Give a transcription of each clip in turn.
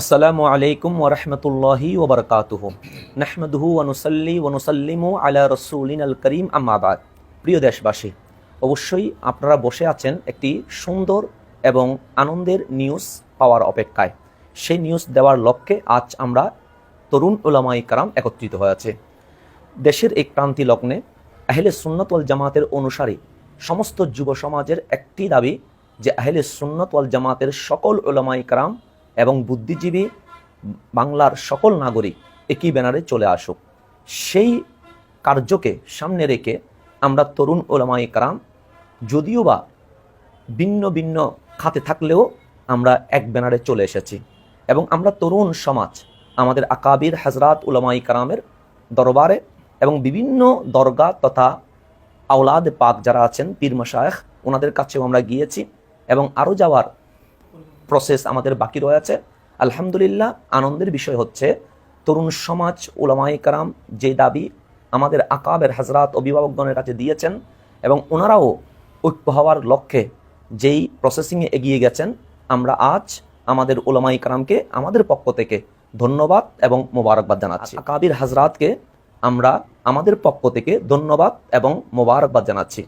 আসসালামু আলাইকুম ওরহমতুল্লাহি ওবরকাতুহু নাহমাদুহু ওয়া নুসাল্লি ওয়া নুসাল্লিমু আলা রাসূলিনাল করিম আম্মা বাদ। প্রিয় দেশবাসী, অবশ্যই আপনারা বসে আছেন একটি সুন্দর এবং আনন্দের নিউজ পাওয়ার অপেক্ষায়। সেই নিউজ দেওয়ার লক্ষ্যে আজ আমরা তরুণ উলামায়ে কেরাম একত্রিত হয়েছে। দেশের এই ক্রান্তি লগ্নে আহলে সুন্নাত ওয়াল জামাতের অনুসারী সমস্ত যুব সমাজের একটি দাবি যে আহলে সুন্নাত ওয়াল জামাতের সকল উলামায়ে কেরাম এবং বুদ্ধিজীবী বাংলার সকল নাগরিক একই ব্যানারে চলে আসুক। সেই কার্যকে সামনে রেখে আমরা তরুণ উলামায়ে কেরাম যদিও বা ভিন্ন ভিন্ন খাতে থাকলেও আমরা এক ব্যানারে চলে এসেছি এবং আমরা তরুণ সমাজ আমাদের আকাবির হযরত উলামায়ে কেরামের দরবারে এবং বিভিন্ন দরগা তথা আওলাদ পাক যারা আছেন পীর মাশায়েখ ওনাদের কাছেও আমরা গিয়েছি এবং আরও যাওয়ার প্রসেস আমাদের বাকি রয়েছে। আলহামদুলিল্লাহ, আনন্দের বিষয় হচ্ছে তরুণ সমাজ উলামায়ে কেরাম যে দাবি আমাদের আকাবের হযরত অভিভাবকগণের কাছে দিয়েছেন এবং ওনারাও ঐক্য হওয়ার লক্ষ্যে যেই প্রসেসিংয়ে এগিয়ে গেছেন, আমরা আজ আমাদের উলামায়ে কেরামকে আমাদের পক্ষ থেকে ধন্যবাদ এবং মোবারকবাদ জানাচ্ছি। আকাবির হযরতকে আমরা আমাদের পক্ষ থেকে ধন্যবাদ এবং মোবারকবাদ জানাচ্ছি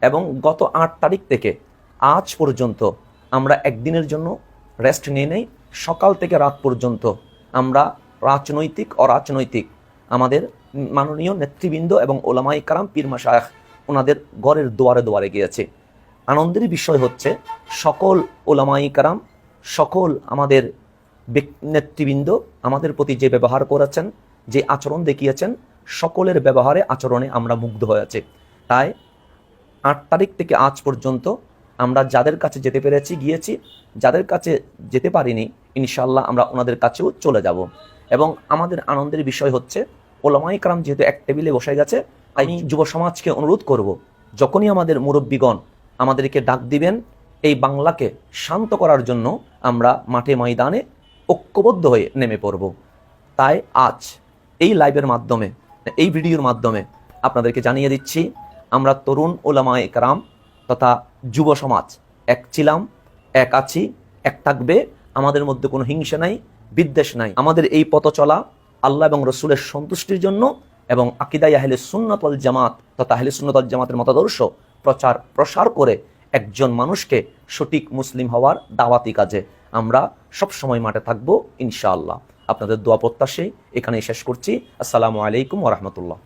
এবং গত 8 তারিখ থেকে আজ পর্যন্ত আমরা একদিনের জন্য রেস্ট নিয়ে নেই। সকাল থেকে রাত পর্যন্ত আমরা রাজনৈতিক অরাজনৈতিক আমাদের মাননীয় নেতৃবৃন্দ এবং উলামায়ে কেরাম পীর মাশায়েখ ওনাদের ঘরের দুয়ারে দুয়ারে গিয়েছে। আনন্দের বিষয় হচ্ছে সকল উলামায়ে কেরাম সকল আমাদের নেতৃবৃন্দ আমাদের প্রতি যে ব্যবহার করেছেন, যে আচরণ দেখিয়েছেন, সকলের ব্যবহারে আচরণে আমরা মুগ্ধ হয়েছে। তাই 8 তারিখ থেকে আজ পর্যন্ত আমরা যাদের কাছে যেতে পেরেছি গিয়েছি, যাদের কাছে যেতে পারিনি ইনশাআল্লাহ আমরা ওনাদের কাছেও চলে যাব। এবং আমাদের আনন্দের বিষয় হচ্ছে উলামায়ে কেরাম যেহেতু এক টেবিলে বসে গেছে, আমি যুব সমাজকে অনুরোধ করব, যখনই আমাদের মুরব্বীগণ আমাদেরকে ডাক দিবেন এই বাংলাকে শান্ত করার জন্য আমরা মাঠে ময়দানে ঐক্যবদ্ধ হয়ে নেমে পড়ব। তাই আজ এই লাইভের মাধ্যমে, এই ভিডিওর মাধ্যমে আপনাদেরকে জানিয়ে দিচ্ছি আমরা তরুণ উলামায়ে কেরাম তথা যুব সমাজ এক ছিলাম, এক আছি, এক থাকবে। আমাদের মধ্যে কোনো হিংসা নাই, বিদ্বেষ নাই। আমাদের এই পথ চলা আল্লাহ এবং রসুলের সন্তুষ্টির জন্য এবং আকীদায়ে আহলে সুন্নাত ওয়াল জামাত তথা আহলে সুন্নাত ওয়াল জামাতের মতাদর্শ প্রচার প্রসার করে একজন মানুষকে সঠিক মুসলিম হওয়ার দাওয়াতি কাজে আমরা সব সময় মাঠে থাকবো ইনশাআল্লাহ। আপনাদের দোয়া প্রত্যাশায় এখানেই শেষ করছি। আসসালামু আলাইকুম ওয়া রাহমাতুল্লাহ।